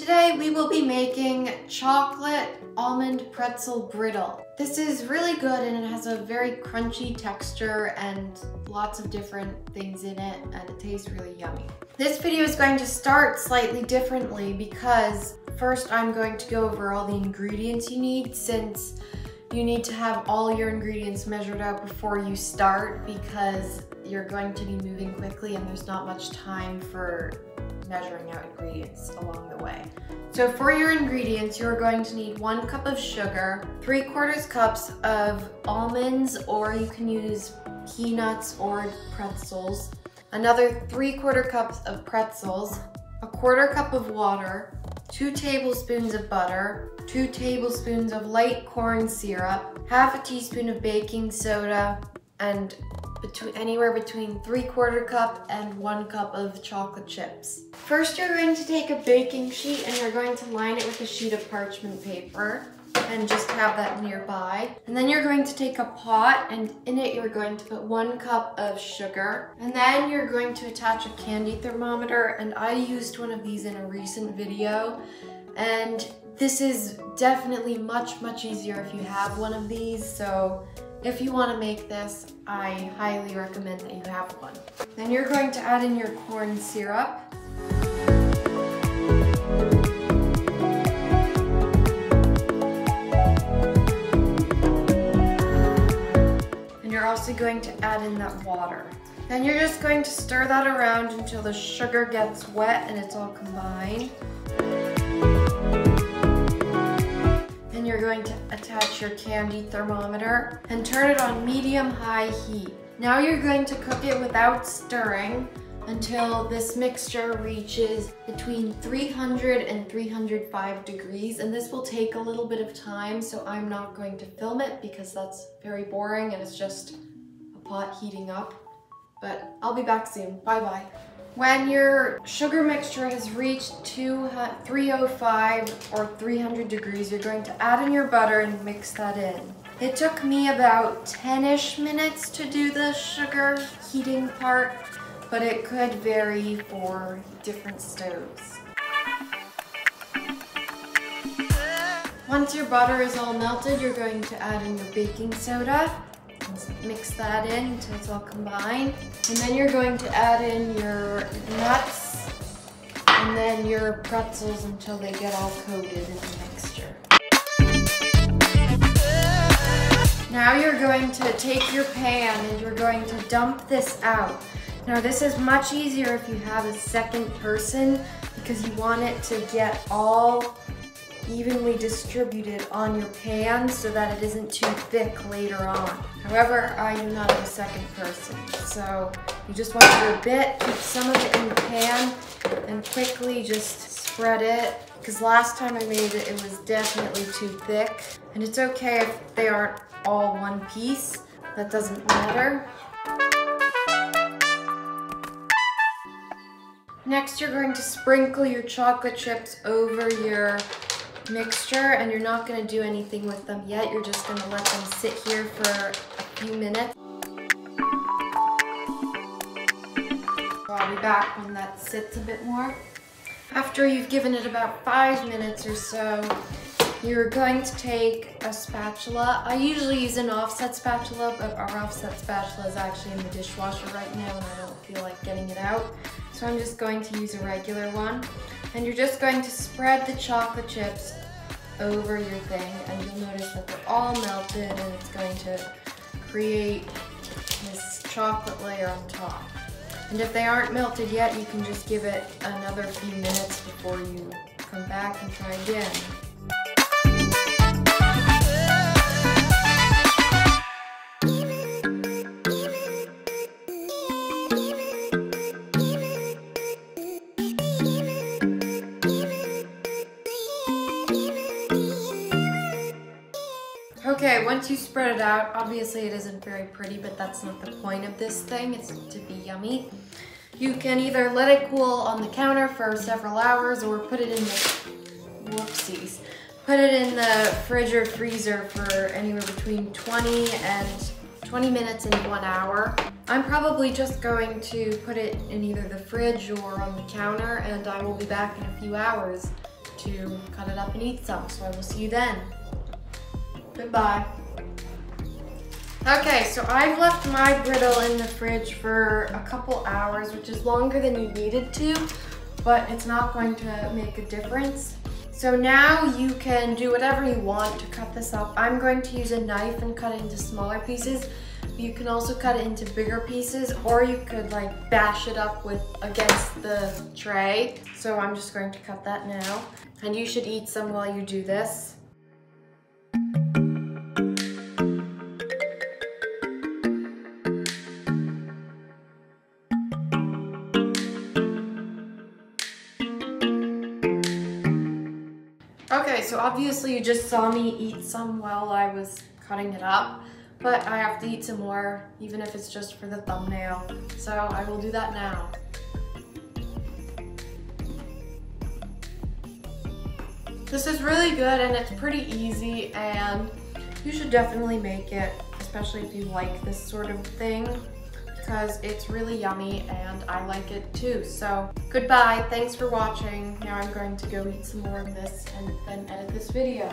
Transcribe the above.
Today we will be making chocolate almond pretzel brittle. This is really good and it has a very crunchy texture and lots of different things in it, and it tastes really yummy. This video is going to start slightly differently because first I'm going to go over all the ingredients you need, since you need to have all your ingredients measured out before you start because you're going to be moving quickly and there's not much time for measuring out ingredients along the way. So for your ingredients, you're going to need 1 cup of sugar, 3/4 cups of almonds, or you can use peanuts or pretzels, another 3/4 cups of pretzels, 1/4 cup of water, 2 tablespoons of butter, 2 tablespoons of light corn syrup, 1/2 teaspoon of baking soda, and anywhere between 3/4 cup and 1 cup of chocolate chips. First, you're going to take a baking sheet and you're going to line it with a sheet of parchment paper and just have that nearby. And then you're going to take a pot, and in it you're going to put 1 cup of sugar. And then you're going to attach a candy thermometer, and I used one of these in a recent video. And this is definitely much easier if you have one of these. So if you want to make this, I highly recommend that you have one. Then you're going to add in your corn syrup. And you're also going to add in that water. Then you're just going to stir that around until the sugar gets wet and it's all combined. You're going to attach your candy thermometer and turn it on medium-high heat. Now you're going to cook it without stirring until this mixture reaches between 300 and 305 degrees, and this will take a little bit of time, so I'm not going to film it because that's very boring and it's just a pot heating up. But I'll be back soon. Bye-bye. When your sugar mixture has reached 305 or 300 degrees, you're going to add in your butter and mix that in. It took me about 10-ish minutes to do the sugar heating part, but it could vary for different stoves. Once your butter is all melted, you're going to add in your baking soda. Mix that in until it's all combined. And then you're going to add in your nuts and then your pretzels until they get all coated in the mixture. Now you're going to take your pan and you're going to dump this out. Now this is much easier if you have a second person because you want it to get all evenly distributed on your pan so that it isn't too thick later on. However, I do not have a second person, so you just want to do a bit, keep some of it in the pan, and quickly just spread it, because last time I made it, it was definitely too thick, and it's okay if they aren't all one piece, that doesn't matter. Next, you're going to sprinkle your chocolate chips over your mixture, and you're not going to do anything with them yet. You're just going to let them sit here for a few minutes. So I'll be back when that sits a bit more. After you've given it about 5 minutes or so, you're going to take a spatula. I usually use an offset spatula, but our offset spatula is actually in the dishwasher right now and I don't feel like getting it out. So I'm just going to use a regular one. And you're just going to spread the chocolate chips over your thing, and you'll notice that they're all melted and it's going to create this chocolate layer on top. And if they aren't melted yet, you can just give it another few minutes before you come back and try again. Okay, once you spread it out, obviously it isn't very pretty, but that's not the point of this thing, it's to be yummy. You can either let it cool on the counter for several hours or put it in the, put it in the fridge or freezer for anywhere between 20 minutes and 1 hour. I'm probably just going to put it in either the fridge or on the counter, and I will be back in a few hours. to cut it up and eat some. So I will see you then. Goodbye. Okay, so I've left my brittle in the fridge for a couple hours, which is longer than you needed to, but it's not going to make a difference. So now you can do whatever you want to cut this up. I'm going to use a knife and cut it into smaller pieces. You can also cut it into bigger pieces, or you could like bash it up against the tray. So I'm just going to cut that now. And you should eat some while you do this. Okay, so obviously you just saw me eat some while I was cutting it up, but I have to eat some more, even if it's just for the thumbnail. So I will do that now. This is really good and it's pretty easy, and you should definitely make it, especially if you like this sort of thing, because it's really yummy and I like it too. So goodbye, thanks for watching. Now I'm going to go eat some more of this and then edit this video.